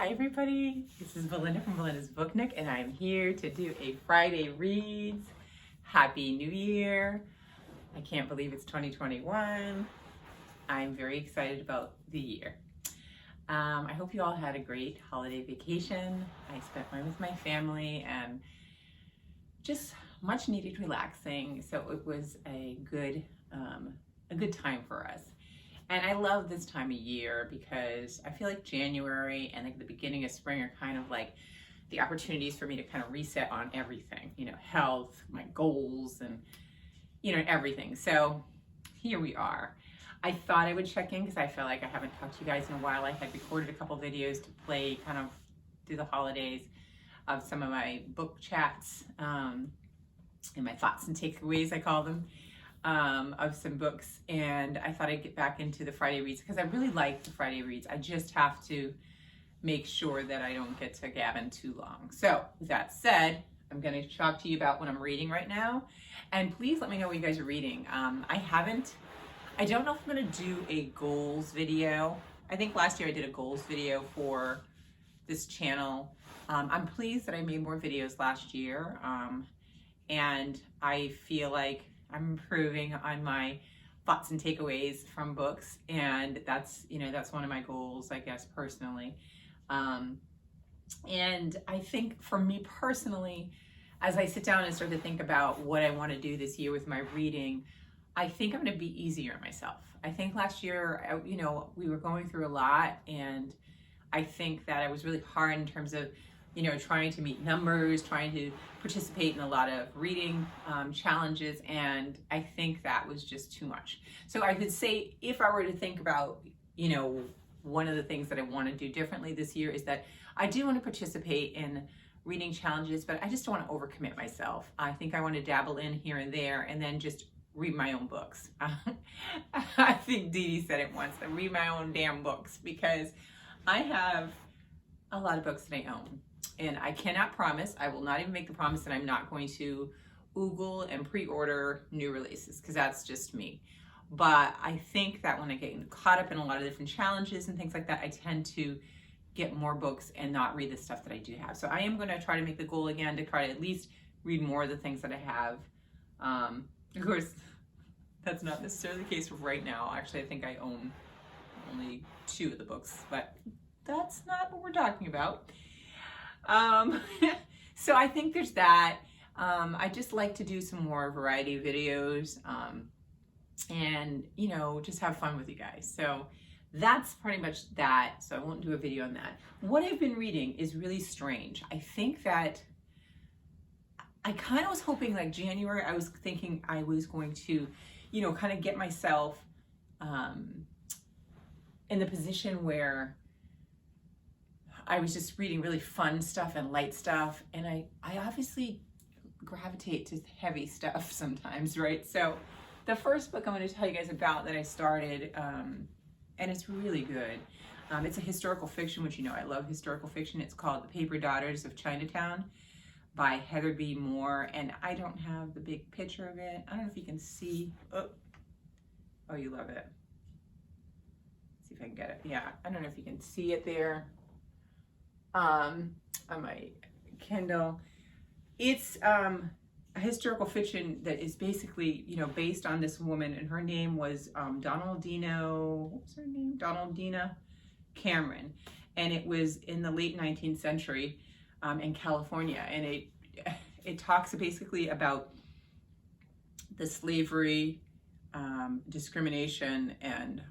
Hi everybody, this is Belinda from Belinda's Book Nook, and I'm here to do a Friday Reads. Happy New Year. I can't believe it's 2021. I'm very excited about the year. I hope you all had a great holiday vacation. I spent mine with my family and just much needed relaxing, so it was a good time for us. And I love this time of year because I feel like January and like the beginning of spring are kind of like the opportunities for me to kind of reset on everything, health, my goals, and, everything. So here we are. I thought I would check in because I feel like I haven't talked to you guys in a while. I had recorded a couple videos to play kind of through the holidays of some of my book chats and my thoughts and takeaways, I call them. Of some books, and I thought I'd get back into the Friday Reads because I really like the Friday Reads. I just have to make sure that I don't get to gabbing too long. So with that said, I'm going to talk to you about what I'm reading right now, and please let me know what you guys are reading. I don't know if I'm going to do a goals video. I think last year I did a goals video for this channel. I'm pleased that I made more videos last year, and I feel like I'm improving on my thoughts and takeaways from books, and that's one of my goals, I guess, personally. And I think for me personally, as I sit down and start to think about what I want to do this year with my reading, I think I'm going to be easier on myself. I think last year, we were going through a lot, and I think that I was really hard in terms of trying to meet numbers, trying to participate in a lot of reading challenges, and I think that was just too much. So I would say, if I were to think about, one of the things that I want to do differently this year is that I do want to participate in reading challenges, but I just don't want to overcommit myself. I think I want to dabble in here and there, and then just read my own books. I think Dee Dee said it once, I read my own damn books, because I have a lot of books that I own. And I cannot promise, I will not even make the promise that I'm not going to Google and pre-order new releases, because that's just me. But I think that when I get caught up in a lot of different challenges and things like that, I tend to get more books and not read the stuff that I do have. So I am going to try to make the goal again to try to at least read more of the things that I have. Of course, that's not necessarily the case right now. Actually, I think I own only 2 of the books, but that's not what we're talking about. So I think there's that. I just like to do some more variety videos, and, just have fun with you guys. So that's pretty much that. So I won't do a video on that. What I've been reading is really strange. I think that I kind of was hoping, like January, I was thinking I was going to, kind of get myself, in the position where I was just reading really fun stuff and light stuff, and I obviously gravitate to heavy stuff sometimes, right? So the first book I'm going to tell you guys about that I started, and it's really good. It's a historical fiction, which I love historical fiction. It's called The Paper Daughters of Chinatown by Heather B. Moore, and I don't have the big picture of it. I don't know if you can see. Oh, you love it. Let's see if I can get it. Yeah, I don't know if you can see it there. On my Kindle. It's a historical fiction that is basically, based on this woman, and her name was Donaldina Cameron, and it was in the late 19th century in California, and it talks basically about the slavery, discrimination, and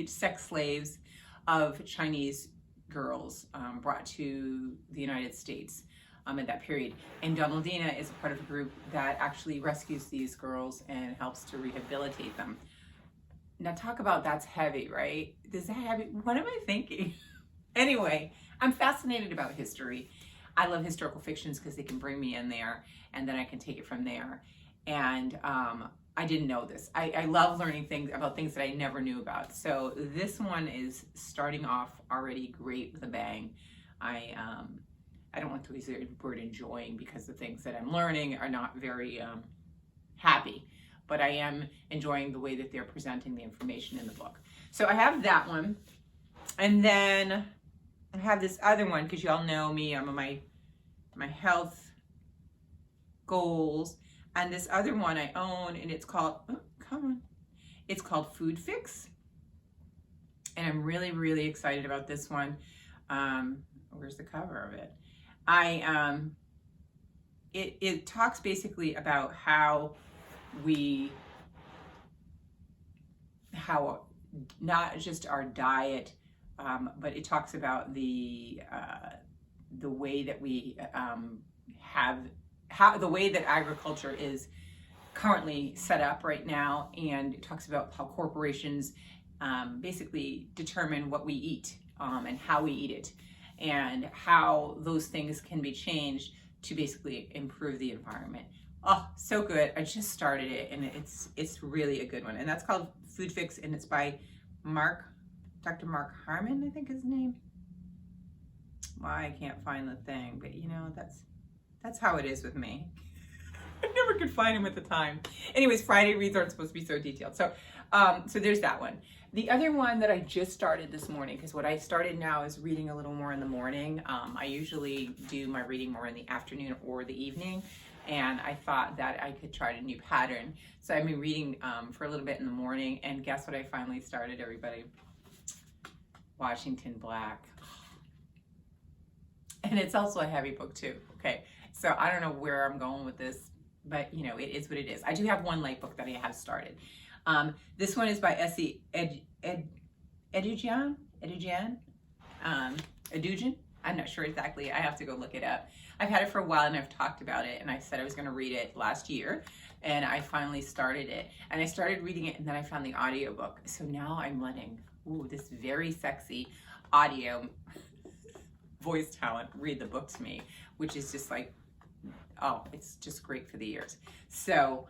sex slaves of Chinese girls brought to the United States at that period. And Donaldina is a part of a group that actually rescues these girls and helps to rehabilitate them. Now talk about that's heavy, right? Is that heavy? What am I thinking? Anyway, I'm fascinated about history. I love historical fictions because they can bring me in there, and then I can take it from there. And I didn't know this. I love learning things about things that I never knew about. So this one is starting off already great with a bang. I don't want to use the word enjoying, because the things that I'm learning are not very happy. but I am enjoying the way that they're presenting the information in the book. So I have that one. And then I have this other one, because y'all know me, I'm on my health goals. And this other one I own, and it's called, oh, come on. It's called Food Fix. And I'm really, really excited about this one. Where's the cover of it? It talks basically about how not just our diet, but it talks about the way that we the way that agriculture is currently set up right now, and it talks about how corporations basically determine what we eat and how we eat it, and how those things can be changed to basically improve the environment. Oh, so good. I just started it, and it's really a good one. And that's called Food Fix, and it's by Dr. Mark Harmon, I think his name. Well, I can't find the thing, but you know, that's how it is with me. I never could find him at the time. Anyways, Friday reads aren't supposed to be so detailed. So there's that one. The other one that I just started this morning, because what I started now is reading a little more in the morning. I usually do my reading more in the afternoon or the evening, and I thought that I could try a new pattern. So I've been reading for a little bit in the morning, and guess what I finally started, everybody? Washington Black. And it's also a heavy book too, okay? So I don't know where I'm going with this, but you know, it is what it is. I do have one light book that I have started. This one is by Essie Edugyan. I'm not sure exactly. I have to go look it up. I've had it for a while, and I've talked about it, and I said I was going to read it last year, and I finally started it. And I started reading it, and then I found the audiobook. So now I'm letting this very sexy audio voice talent read the book to me, which is just like, oh, it's just great for the ears. So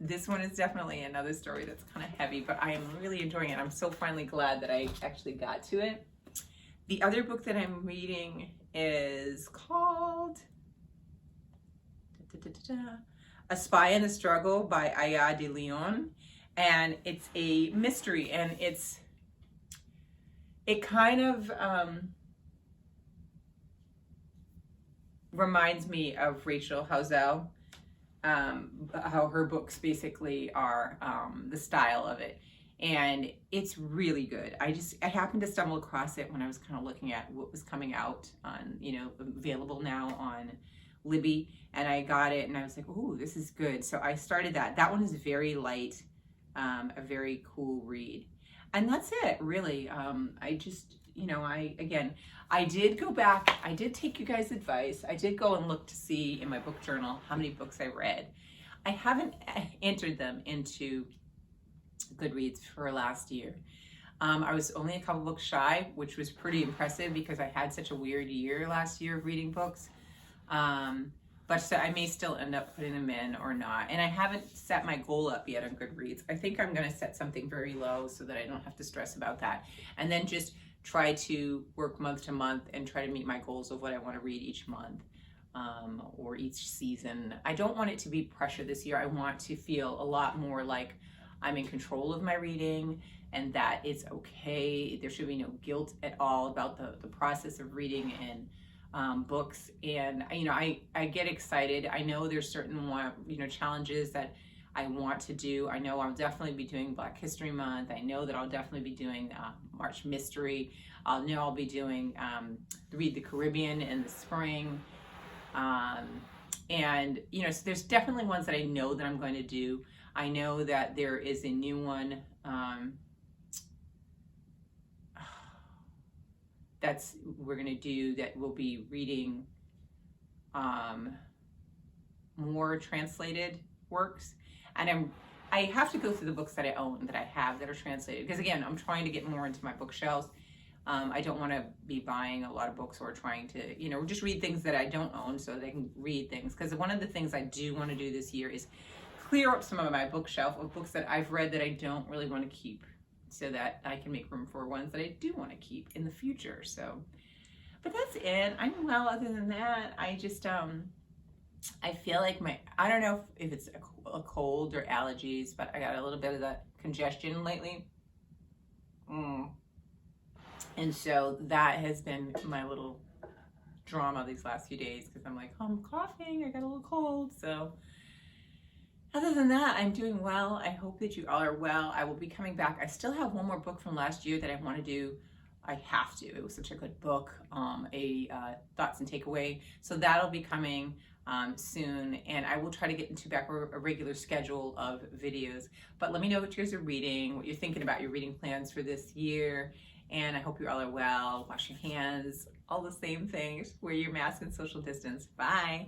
this one is definitely another story that's kind of heavy, but I am really enjoying it. I'm so finally glad that I actually got to it. The other book that I'm reading is called A Spy in the Struggle by Aya de Leon, and it's a mystery, and it kind of reminds me of Rachel Housel, how her books basically are, the style of it. And it's really good. I happened to stumble across it when I was kind of looking at what was coming out on, you know, available now on Libby, and I got it, and I was like, ooh, this is good. So I started that. That one is very light, a very cool read. And that's it, really. I just, you know, I did go back, I did take you guys' advice. I did go and look to see in my book journal how many books I read. I haven't entered them into Goodreads for last year. I was only a couple books shy, which was pretty impressive because I had such a weird year last year of reading books. But so I may still end up putting them in or not. And I haven't set my goal up yet on Goodreads. I think I'm going to set something very low so that I don't have to stress about that. And then just try to work month to month and try to meet my goals of what I want to read each month or each season. I don't want it to be pressure this year. I want to feel a lot more like I'm in control of my reading, and that it's okay. There should be no guilt at all about the process of reading and books. And you know, I get excited. I know there's certain challenges that I want to do. I know I'll definitely be doing Black History Month. I know that I'll definitely be doing March Mystery. I'll know I'll be doing Read the Caribbean in the spring. And you know, so there's definitely ones that I know that I'm going to do. I know that there is a new one we're going to do that we'll be reading more translated works. And I have to go through the books that I own, that I have, that are translated. Because again, I'm trying to get more into my bookshelves. I don't want to be buying a lot of books or trying to, you know, just read things that I don't own so they can read things. Because one of the things I do want to do this year is clear up some of my bookshelf of books that I've read that I don't really want to keep, so that I can make room for ones that I do want to keep in the future. So, but that's it. I'm well, other than that, I just, I feel like I don't know if it's a cold or allergies, but I got a little bit of that congestion lately. And so that has been my little drama these last few days because I'm like, oh, I'm coughing, I got a little cold. So other than that, I'm doing well. I hope that you all are well. I will be coming back. I still have one more book from last year that I want to do. I have to. It was such a good book, thoughts and takeaway. So that'll be coming soon, and I will try to get into back a regular schedule of videos. But let me know what you guys are reading, what you're thinking about your reading plans for this year. And I hope you all are well. Wash your hands, all the same things. Wear your mask and social distance. Bye.